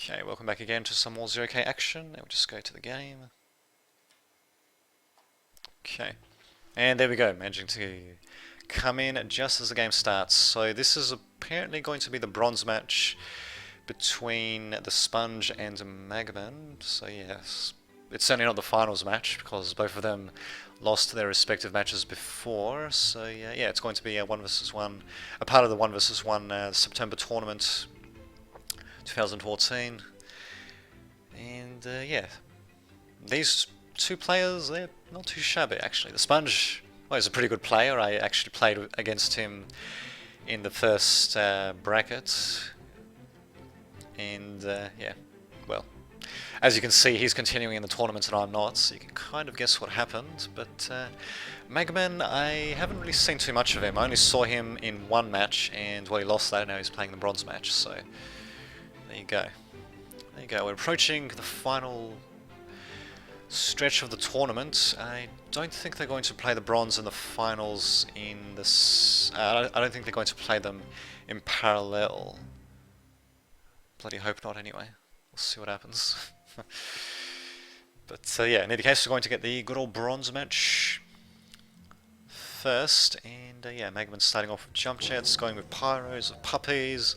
Okay, welcome back again to some more 0k action. Now we'll just go to the game. Okay, and there we go, managing to come in just as the game starts. So this is apparently going to be the bronze match between TheSponge and Magman. So yes, it's certainly not the finals match because both of them lost their respective matches before. So yeah, it's going to be a 1 versus 1, a part of the 1 versus 1 September tournament 2014. And yeah, these two players, they're not too shabby actually. TheSponge, well, he's a pretty good player. I actually played against him in the first bracket. And yeah, well, as you can see, he's continuing in the tournament and I'm not, so you can kind of guess what happened. But Magman, I haven't really seen too much of him. I only saw him in one match, and well, he lost that, and now he's playing the bronze match, so there you go. There you go, we're approaching the final stretch of the tournament. I don't think they're going to play the bronze in the finals in this... I don't think they're going to play them in parallel. Bloody hope not anyway. We'll see what happens. But yeah, in any case, we're going to get the good old bronze match first. And yeah, Magman's starting off with jump jets, going with pyros, puppies,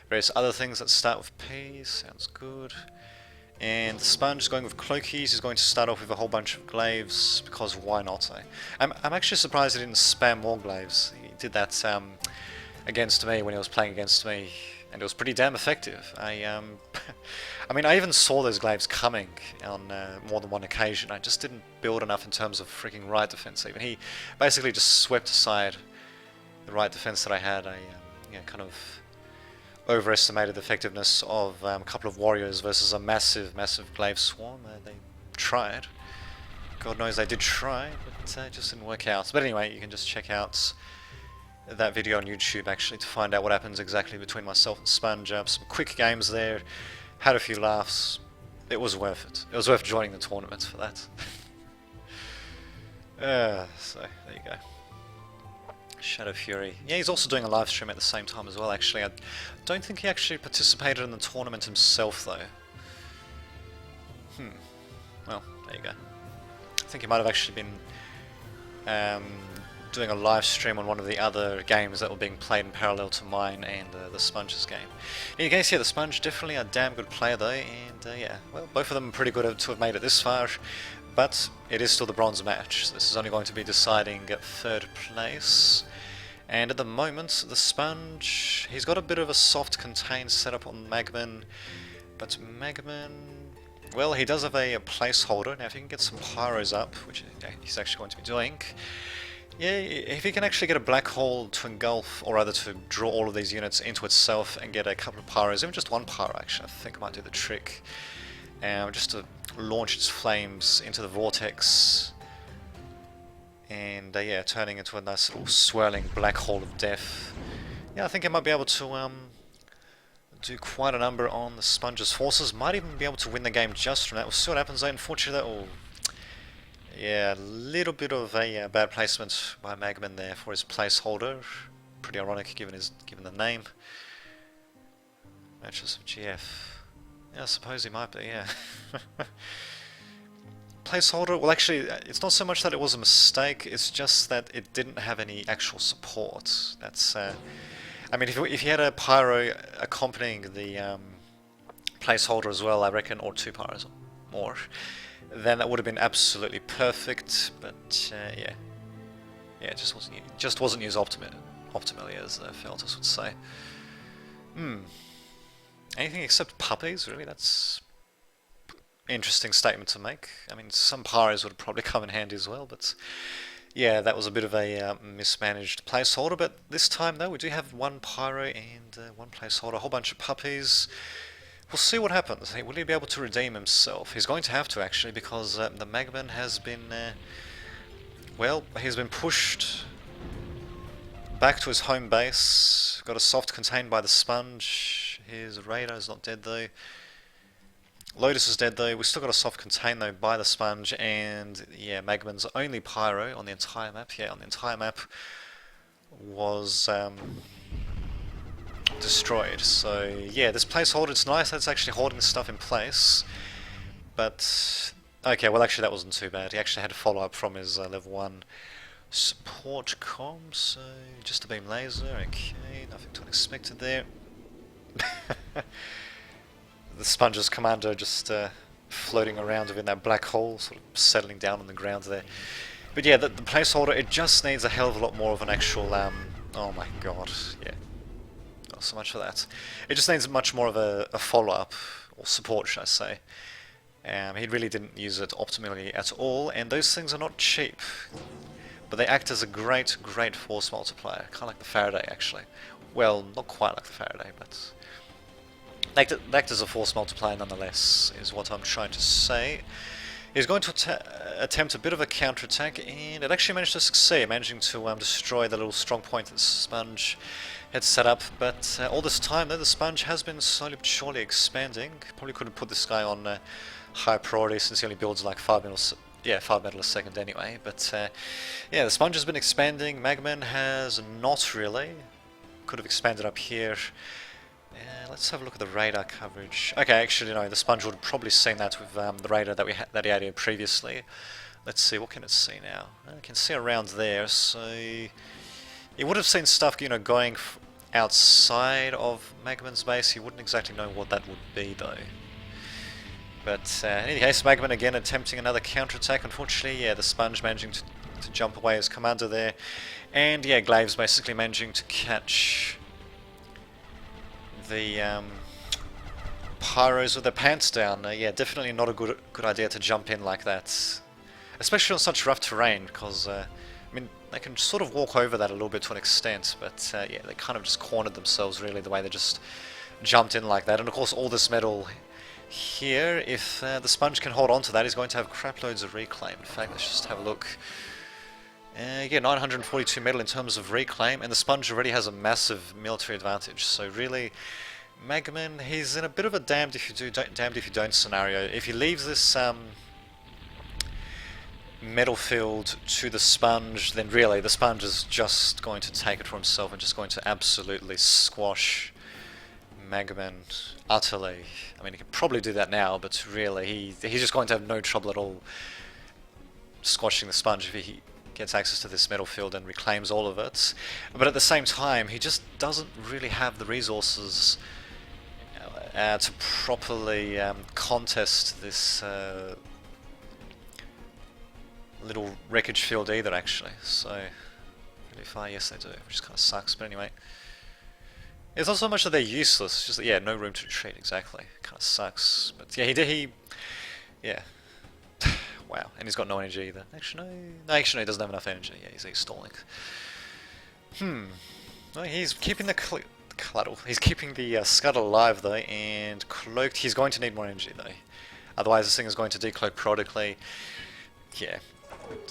various other things that start with P. Sounds good. And TheSponge going with cloakies. He's going to start off with a whole bunch of glaives, because why not, eh? I'm actually surprised he didn't spam more glaives. He did that against me when he was playing against me, and it was pretty damn effective. I mean, I even saw those glaives coming on more than one occasion. I just didn't build enough in terms of freaking right defense even. He basically just swept aside the right defense that I had. I yeah, kind of overestimated the effectiveness of a couple of warriors versus a massive glaive swarm. They tried. God knows they did try, but it just didn't work out. But anyway, you can just check out that video on YouTube actually to find out what happens exactly between myself and Sponge. Some quick games there, had a few laughs. It was worth it. It was worth joining the tournament for that. So there you go. Shadow Fury. Yeah, he's also doing a live stream at the same time as well, actually. I don't think he actually participated in the tournament himself, though. Well, there you go. I think he might have actually been doing a live stream on one of the other games that were being played in parallel to mine and TheSponge's game. In any case, yeah, TheSponge definitely a damn good player, though, and yeah, well, both of them are pretty good to have made it this far. But it is still the bronze match, so this is only going to be deciding at third place. And at the moment, TheSponge, he's got a bit of a soft contain setup on Magman, but Magman, well, he does have a placeholder. Now if he can get some pyros up, which he's actually going to be doing, yeah, if he can actually get a black hole to engulf, or rather to draw all of these units into itself and get a couple of pyros, even just one pyro actually, I think might do the trick. Just to launch its flames into the vortex, and yeah, turning into a nice little swirling black hole of death. Yeah, I think I might be able to do quite a number on TheSponge's forces. Might even be able to win the game just from that. We'll see what happens though. Unfortunately, yeah, a little bit of a bad placement by Magman there for his placeholder. Pretty ironic given the name. Matches of GF. Yeah, I suppose he might be, yeah. Placeholder, well actually, it's not so much that it was a mistake, it's just that it didn't have any actual support. That's, I mean, if you had a pyro accompanying the placeholder as well, I reckon, or two pyros or more, then that would have been absolutely perfect, but yeah. Yeah, it just wasn't used optimally, as Feltus would say. Anything except puppies, really? That's an interesting statement to make. I mean, some pyros would probably come in handy as well, but yeah, that was a bit of a mismanaged placeholder. But this time, though, we do have one pyro and one placeholder, a whole bunch of puppies. We'll see what happens. Will he be able to redeem himself? He's going to have to, actually, because the Magman has been, well, he's been pushed back to his home base. Got a soft contained by TheSponge. His radar is not dead though. Lotus is dead though. We still got a soft contain though by TheSponge, and yeah, Magman's only pyro on the entire map. Yeah, on the entire map was destroyed. So yeah, this placeholder, it's nice that it's actually holding stuff in place. But okay, well actually that wasn't too bad. He actually had to follow up from his level 1 support comm, so just a beam laser, okay, nothing too unexpected there. The Sponge's commander just floating around within that black hole, sort of settling down on the ground there. But yeah, the placeholder, it just needs a hell of a lot more of an actual, oh my god, yeah. Not so much for that. It just needs much more of a follow-up, or support should I say. He really didn't use it optimally at all, and those things are not cheap. But they act as a great, great force multiplier, kind of like the Faraday actually. Well, not quite like the Faraday, but they act as a force multiplier nonetheless, is what I'm trying to say. He's going to attempt a bit of a counterattack, and it actually managed to succeed, managing to destroy the little strong point that the Sponge had set up. But all this time, though, the Sponge has been slowly but surely expanding. Probably could have put this guy on high priority since he only builds like 5 metal a second anyway. But yeah, the Sponge has been expanding. Magman has not really. Could have expanded up here. Let's have a look at the radar coverage. Okay, actually no, the Sponge would have probably seen that with the radar that he had here previously. Let's see, what can it see now? It can see around there, so it would have seen stuff, you know, going outside of Magman's base. He wouldn't exactly know what that would be though. But in any case, Magman again attempting another counterattack. Unfortunately, yeah, the Sponge managing to jump away as commander there, and yeah, Glaive's basically managing to catch the Pyros with their pants down. Yeah, definitely not a good idea to jump in like that, especially on such rough terrain, because I mean, they can sort of walk over that a little bit to an extent, but yeah, they kind of just cornered themselves really the way they just jumped in like that. And of course all this metal here, if the Sponge can hold on to that, he's going to have crap loads of reclaim. In fact, let's just have a look. Yeah, 942 metal in terms of reclaim, and the Sponge already has a massive military advantage. So really, Magman, he's in a bit of a damned if you do, damned if you don't scenario. If he leaves this metal field to the Sponge, then really the Sponge is just going to take it for himself and just going to absolutely squash Magman utterly. I mean, he can probably do that now, but really, he's just going to have no trouble at all squashing the Sponge if he gets access to this metal field and reclaims all of it. But at the same time, he just doesn't really have the resources to properly contest this little wreckage field either, actually. So, really far, yes they do, which kind of sucks, but anyway. It's not so much that they're useless, it's just that, yeah, no room to retreat, exactly. Kind of sucks. But yeah, yeah. Wow, and he's got no energy either. Actually, no, he doesn't have enough energy. Yeah, he's stalling. Well, he's keeping the cluddle. He's keeping the scuttle alive though, and cloaked. He's going to need more energy though. Otherwise, this thing is going to decloak periodically. Yeah,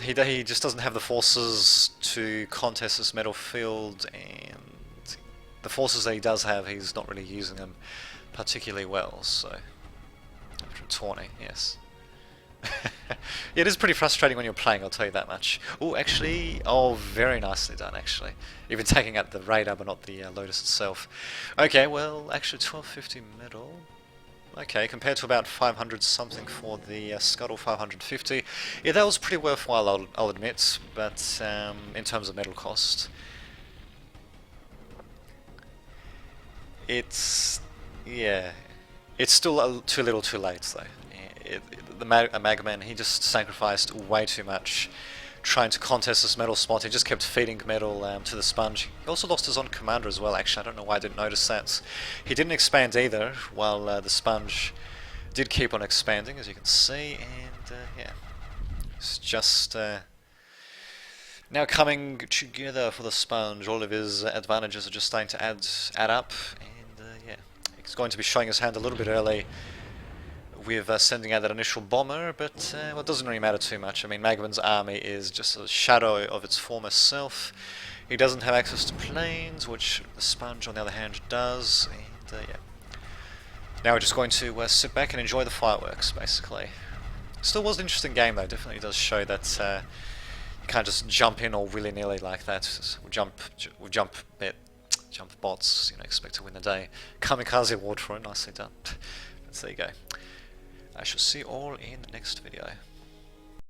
he just doesn't have the forces to contest this metal field, and the forces that he does have, he's not really using them particularly well. So, after Tourny, yes. Yeah, it is pretty frustrating when you're playing, I'll tell you that much. Oh, actually, oh, very nicely done, actually. Even taking out the radar, but not the Lotus itself. Okay, well, actually, 1250 metal. Okay, compared to about 500 something for the Scuttle 550. Yeah, that was pretty worthwhile, I'll admit, but in terms of metal cost. It's, yeah, it's still too little too late, though. The Magman, he just sacrificed way too much trying to contest this metal spot. He just kept feeding metal to the Sponge. He also lost his own commander as well, actually. I don't know why I didn't notice that. He didn't expand either, while the Sponge did keep on expanding, as you can see. And yeah, it's just now coming together for the Sponge. All of his advantages are just starting to add up. And yeah, he's going to be showing his hand a little bit early with sending out that initial bomber, but well, it doesn't really matter too much. I mean, Magman's army is just a shadow of its former self. He doesn't have access to planes, which the Sponge, on the other hand, does, and yeah. Now we're just going to sit back and enjoy the fireworks, basically. Still was an interesting game, though. Definitely does show that you can't just jump in all willy-nilly like that. We'll jump a bit jump bots, expect to win the day. Kamikaze War Drone, nicely done. But there you go. I shall see you all in the next video.